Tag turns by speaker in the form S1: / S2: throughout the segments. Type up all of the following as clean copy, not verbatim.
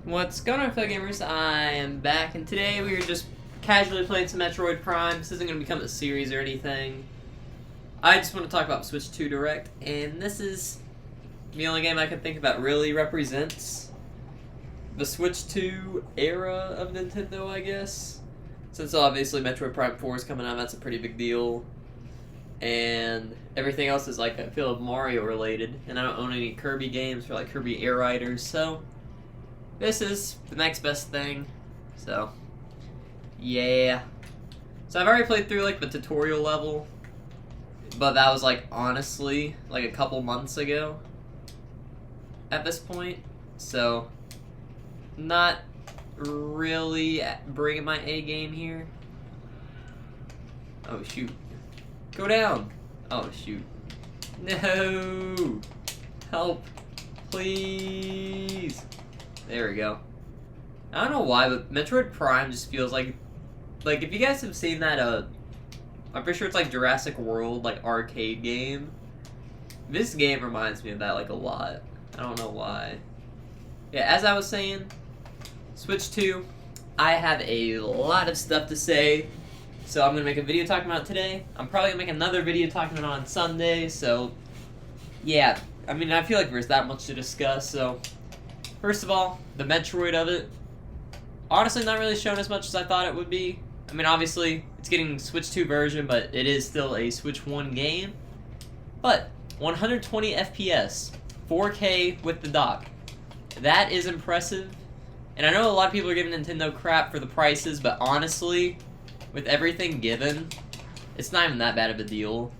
S1: What's going on, fellow gamers? I am back, and today we are just casually playing some Metroid Prime. This isn't going to become a series or anything. I just want to talk about Switch 2 Direct, and this is the only game I can think about really represents the Switch 2 era of Nintendo, I guess. Since obviously Metroid Prime 4 is coming out, that's a pretty big deal. And everything else is like, I feel Mario related, and I don't own any Kirby games or like Kirby Air Riders, so this is the next best thing. So yeah. So I've already played through like the tutorial level, but that was like honestly like a couple months ago at this point, so not really bringing my A game here. Oh shoot. Go down! Oh shoot. No! Help! Please! There we go. I don't know why, but Metroid Prime just feels like if you guys have seen that, I'm pretty sure it's like Jurassic World, like, arcade game. This game reminds me of that, like, a lot. I don't know why. Yeah, as I was saying, Switch 2, I have a lot of stuff to say, so I'm going to make a video talking about it today. I'm probably going to make another video talking about it on Sunday, so yeah. I mean, I feel like there's that much to discuss, so first of all, the Metroid of it, honestly not really shown as much as I thought it would be. I mean, obviously, it's getting Switch 2 version, but it is still a Switch 1 game. But 120 FPS, 4K with the dock. That is impressive. And I know a lot of people are giving Nintendo crap for the prices, but honestly, with everything given, it's not even that bad of a deal.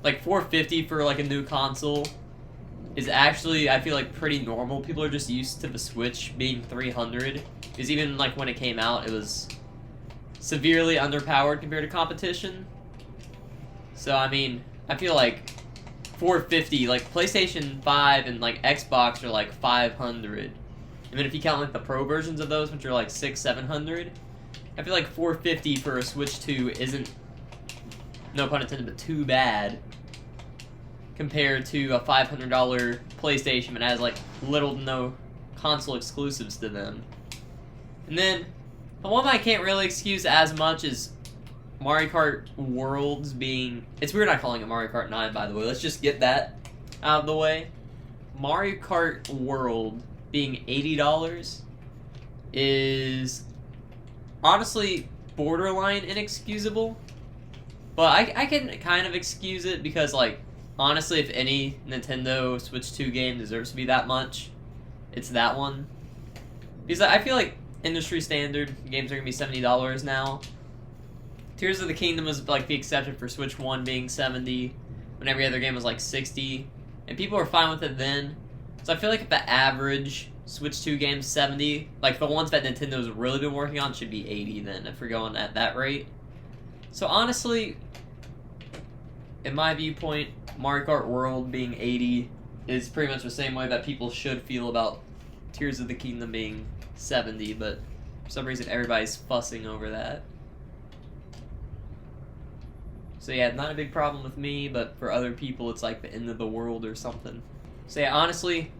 S1: Like, $450 for like a new console is actually, I feel like, pretty normal. People are just used to the Switch being $300. Because even like when it came out, it was severely underpowered compared to competition. So I mean, I feel like $450, like PlayStation 5 and like Xbox are like $500. I mean, if you count like the pro versions of those, which are like $600-700, I feel like $450 for a Switch 2 isn't, no pun intended, but too bad compared to a $500 PlayStation that has like little to no console exclusives to them. And then the one I can't really excuse as much is Mario Kart Worlds being, it's weird not calling it Mario Kart 9, by the way. Let's just get that out of the way. Mario Kart World being $80 is honestly borderline inexcusable, but I can kind of excuse it because, like, honestly, if any Nintendo Switch 2 game deserves to be that much, it's that one. Because I feel like industry standard games are going to be $70 now. Tears of the Kingdom was like the exception for Switch 1 being $70, when every other game was like $60, and people were fine with it then. So I feel like if the average Switch 2 game's $70, like the ones that Nintendo's really been working on should be $80 then, if we're going at that rate. So honestly, in my viewpoint, Mario Kart World being $80 is pretty much the same way that people should feel about Tears of the Kingdom being $70, but for some reason everybody's fussing over that. So yeah, not a big problem with me, but for other people it's like the end of the world or something. So yeah, honestly,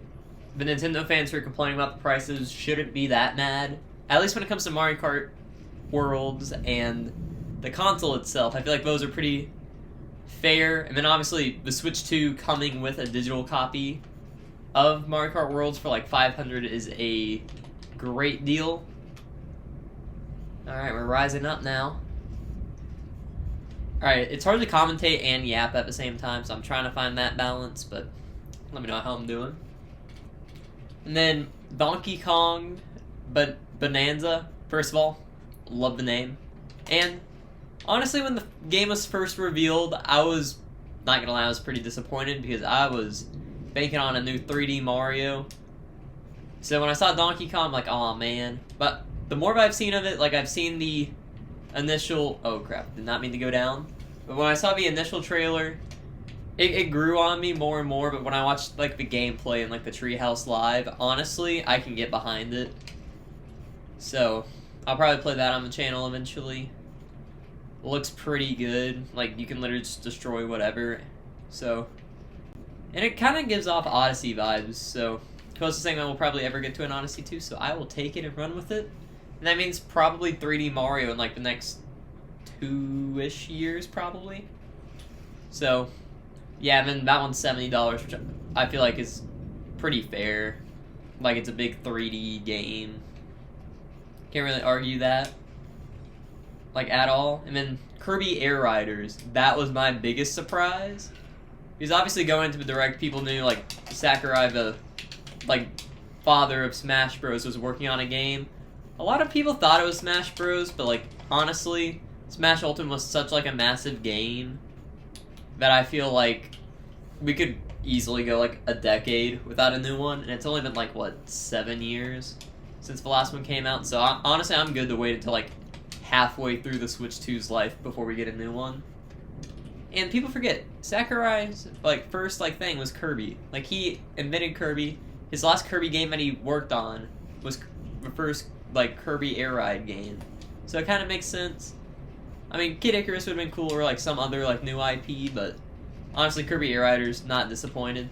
S1: the Nintendo fans who are complaining about the prices shouldn't be that mad. At least when it comes to Mario Kart Worlds and the console itself, I feel like those are pretty fair. And then obviously the Switch 2 coming with a digital copy of Mario Kart Worlds for like $500 is a great deal. Alright, we're rising up now. Alright, it's hard to commentate and yap at the same time, so I'm trying to find that balance, but let me know how I'm doing. And then Donkey Kong Bonanza, first of all, love the name. And honestly, when the game was first revealed, I was, not gonna lie, I was pretty disappointed because I was banking on a new 3D Mario. So when I saw Donkey Kong, I'm like, aw, man. But the more I've seen of it, like, I've seen the initial, oh crap, did not mean to go down. But when I saw the initial trailer, it grew on me more and more, but when I watched, like, the gameplay and, like, the Treehouse Live, honestly, I can get behind it. So, I'll probably play that on the channel eventually. Looks pretty good. Like, you can literally just destroy whatever. So, and it kind of gives off Odyssey vibes, so closest thing I will probably ever get to an Odyssey 2, so I will take it and run with it. And that means probably 3D Mario in like the next 2-ish years, probably. So, yeah, then that one's $70, which I feel like is pretty fair. Like, it's a big 3D game. Can't really argue that. Like, at all. And then Kirby Air Riders. That was my biggest surprise. Because obviously going into the Direct, people knew, like, Sakurai, the, like, father of Smash Bros. Was working on a game. A lot of people thought it was Smash Bros., but, like, honestly, Smash Ultimate was such, like, a massive game that I feel like we could easily go, like, a decade without a new one. And it's only been, like, what, 7 years since the last one came out. So, honestly, I'm good to wait until, like, halfway through the Switch 2's life before we get a new one. And people forget, Sakurai's, like, first, like, thing was Kirby. Like, he invented Kirby. His last Kirby game that he worked on was the first, like, Kirby Air Ride game. So it kind of makes sense. I mean, Kid Icarus would have been cool, or, like, some other, like, new IP, but honestly, Kirby Air Rider's not disappointed.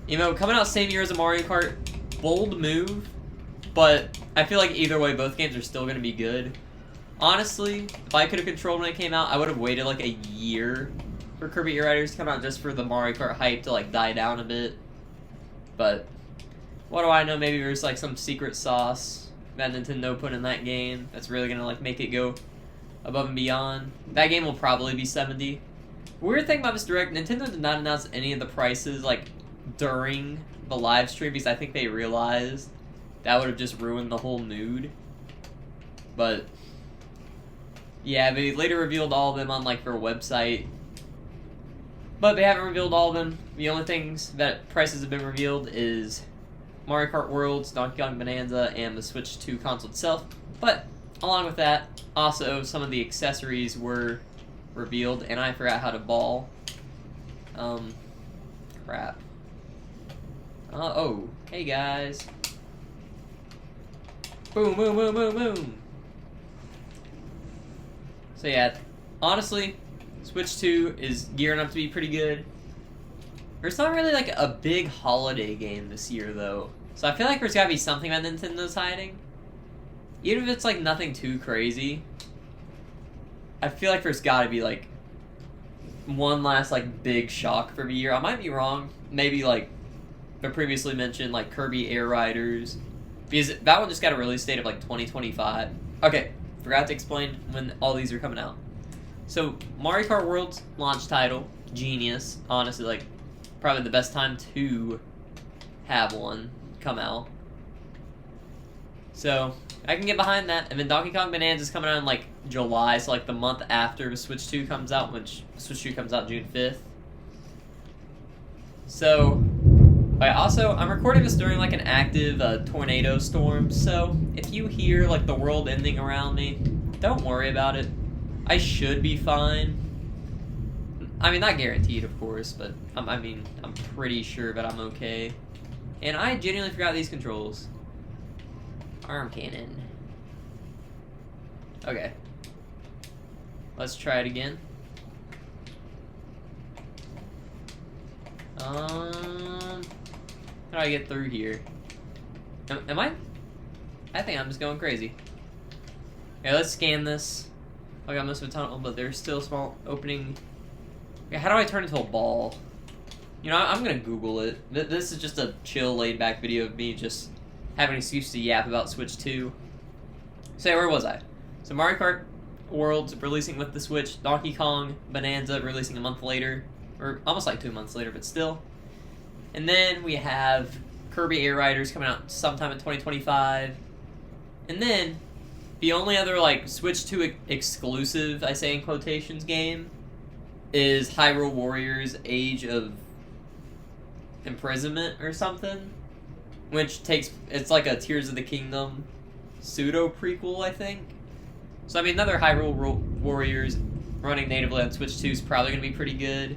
S1: You know, coming out same year as a Mario Kart, bold move, but I feel like either way, both games are still going to be good. Honestly, if I could have controlled when it came out, I would have waited like a year for Kirby Air Riders to come out just for the Mario Kart hype to like die down a bit. But what do I know? Maybe there's like some secret sauce that Nintendo put in that game that's really going to like make it go above and beyond. That game will probably be $70. Weird thing about this Direct, Nintendo did not announce any of the prices like during the live stream because I think they realized that would have just ruined the whole mood. But yeah, they later revealed all of them on like their website. But they haven't revealed all of them. The only things that prices have been revealed is Mario Kart Worlds, Donkey Kong Bonanza, and the Switch 2 console itself. But along with that, also some of the accessories were revealed, and I forgot how to ball. Crap. Oh, hey guys. Boom, boom, boom, boom, boom. So yeah, honestly, Switch 2 is gearing up to be pretty good. There's not really like a big holiday game this year though. So I feel like there's gotta be something that Nintendo's hiding. Even if it's like nothing too crazy, I feel like there's gotta be like one last like big shock for the year. I might be wrong. Maybe like the previously mentioned like Kirby Air Riders. Because that one just got a release date of like 2025. Okay, forgot to explain when all these are coming out. So, Mario Kart World's launch title, genius. Honestly, like, probably the best time to have one come out. So, I can get behind that. And then Donkey Kong Bonanza is coming out in like July, so like the month after the Switch 2 comes out, which Switch 2 comes out June 5th. So, also, I'm recording this during like an active tornado storm, so if you hear like the world ending around me, don't worry about it. I should be fine. I mean, not guaranteed, of course, but I'm pretty sure that I'm okay. And I genuinely forgot these controls. Arm cannon. Okay. Let's try it again. How do I get through here? Am I? I think I'm just going crazy. Okay, let's scan this. I got most of a tunnel, but there's still a small opening. Okay, how do I turn into a ball? You know, I'm gonna Google it. This is just a chill, laid-back video of me just having an excuse to yap about Switch 2. So where was I? So Mario Kart World's releasing with the Switch. Donkey Kong Bonanza releasing a month later. Or almost like 2 months later, but still. And then we have Kirby Air Riders coming out sometime in 2025. And then the only other like Switch 2 exclusive, I say in quotations, game is Hyrule Warriors Age of Imprisonment or something. Which it's like a Tears of the Kingdom pseudo prequel, I think. So I mean, another Hyrule Warriors running natively on Switch 2 is probably going to be pretty good.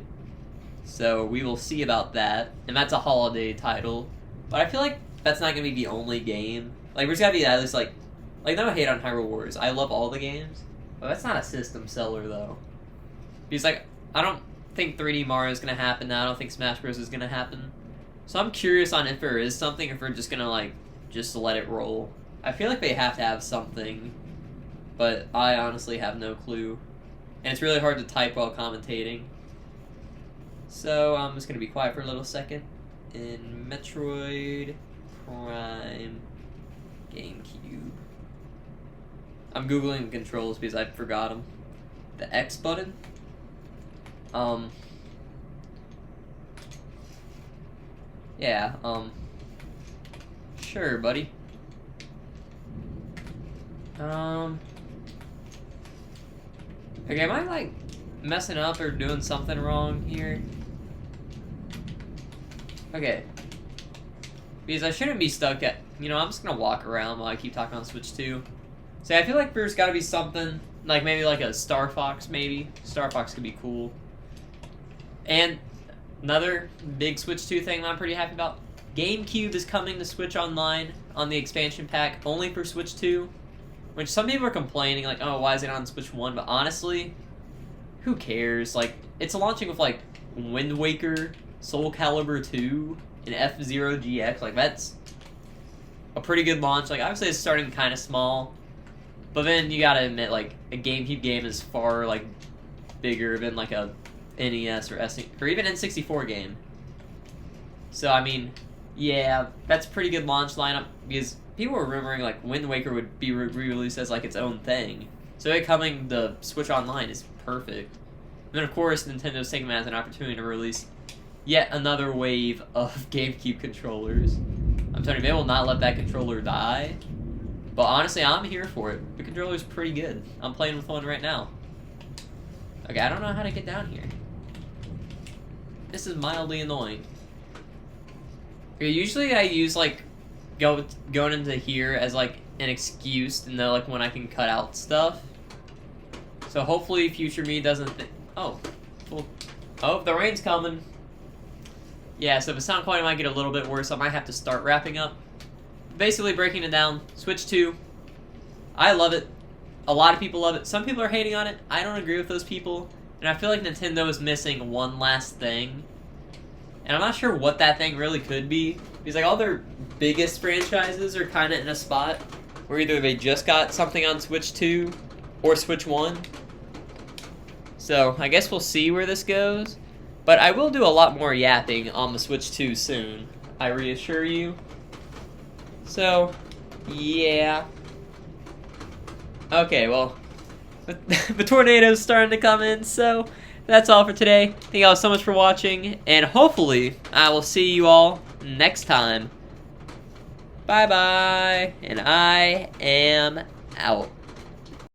S1: So we will see about that. And that's a holiday title. But I feel like that's not going to be the only game. Like, there's got to be at least, like, no hate on Hyrule Warriors. I love all the games. But that's not a system seller, though. Because, like, I don't think 3D Mario is going to happen now. I don't think Smash Bros. Is going to happen. So I'm curious on if there is something, if we're just gonna like just let it roll. I feel like they have to have something, but I honestly have no clue. And it's really hard to type while commentating. So I'm just gonna be quiet for a little second. In Metroid Prime GameCube. I'm googling the controls because I forgot them. The X button. Yeah, sure, buddy. Okay, am I, like, messing up or doing something wrong here? Okay. Because I shouldn't be stuck at... You know, I'm just gonna walk around while I keep talking on Switch 2. See, I feel like there's gotta be something, like maybe like a Star Fox, maybe. Star Fox could be cool. And another big Switch 2 thing that I'm pretty happy about. GameCube is coming to Switch Online on the expansion pack, only for Switch 2. Which some people are complaining, like, oh, why is it on Switch 1? But honestly, who cares? Like, it's launching with, like, Wind Waker, Soul Calibur 2, and F-Zero GX. Like, that's a pretty good launch. Like, obviously it's starting kind of small. But then you gotta admit, like, a GameCube game is far, like, bigger than, like, a NES or or even N64 game. So, I mean, yeah, that's a pretty good launch lineup, because people were rumoring, like, Wind Waker would be re-released as, like, its own thing. So it coming to Switch Online is perfect. And then, of course, Nintendo's taking that as an opportunity to release yet another wave of GameCube controllers. I'm telling you, they will not let that controller die. But honestly, I'm here for it. The controller's pretty good. I'm playing with one right now. Okay, I don't know how to get down here. This is mildly annoying. Okay, usually I use, like, going into here as, like, an excuse to know, like, when I can cut out stuff. So hopefully future me doesn't oh. Well, oh, the rain's coming. Yeah, so the sound quality might get a little bit worse. I might have to start wrapping up. Basically breaking it down. Switch 2. I love it. A lot of people love it. Some people are hating on it. I don't agree with those people. And I feel like Nintendo is missing one last thing. And I'm not sure what that thing really could be. Because, like, all their biggest franchises are kind of in a spot where either they just got something on Switch 2 or Switch 1. So, I guess we'll see where this goes. But I will do a lot more yapping on the Switch 2 soon. I reassure you. So, yeah. Okay, well, the tornado's starting to come in, so that's all for today. Thank you all so much for watching, and hopefully I will see you all next time. Bye-bye, and I am out.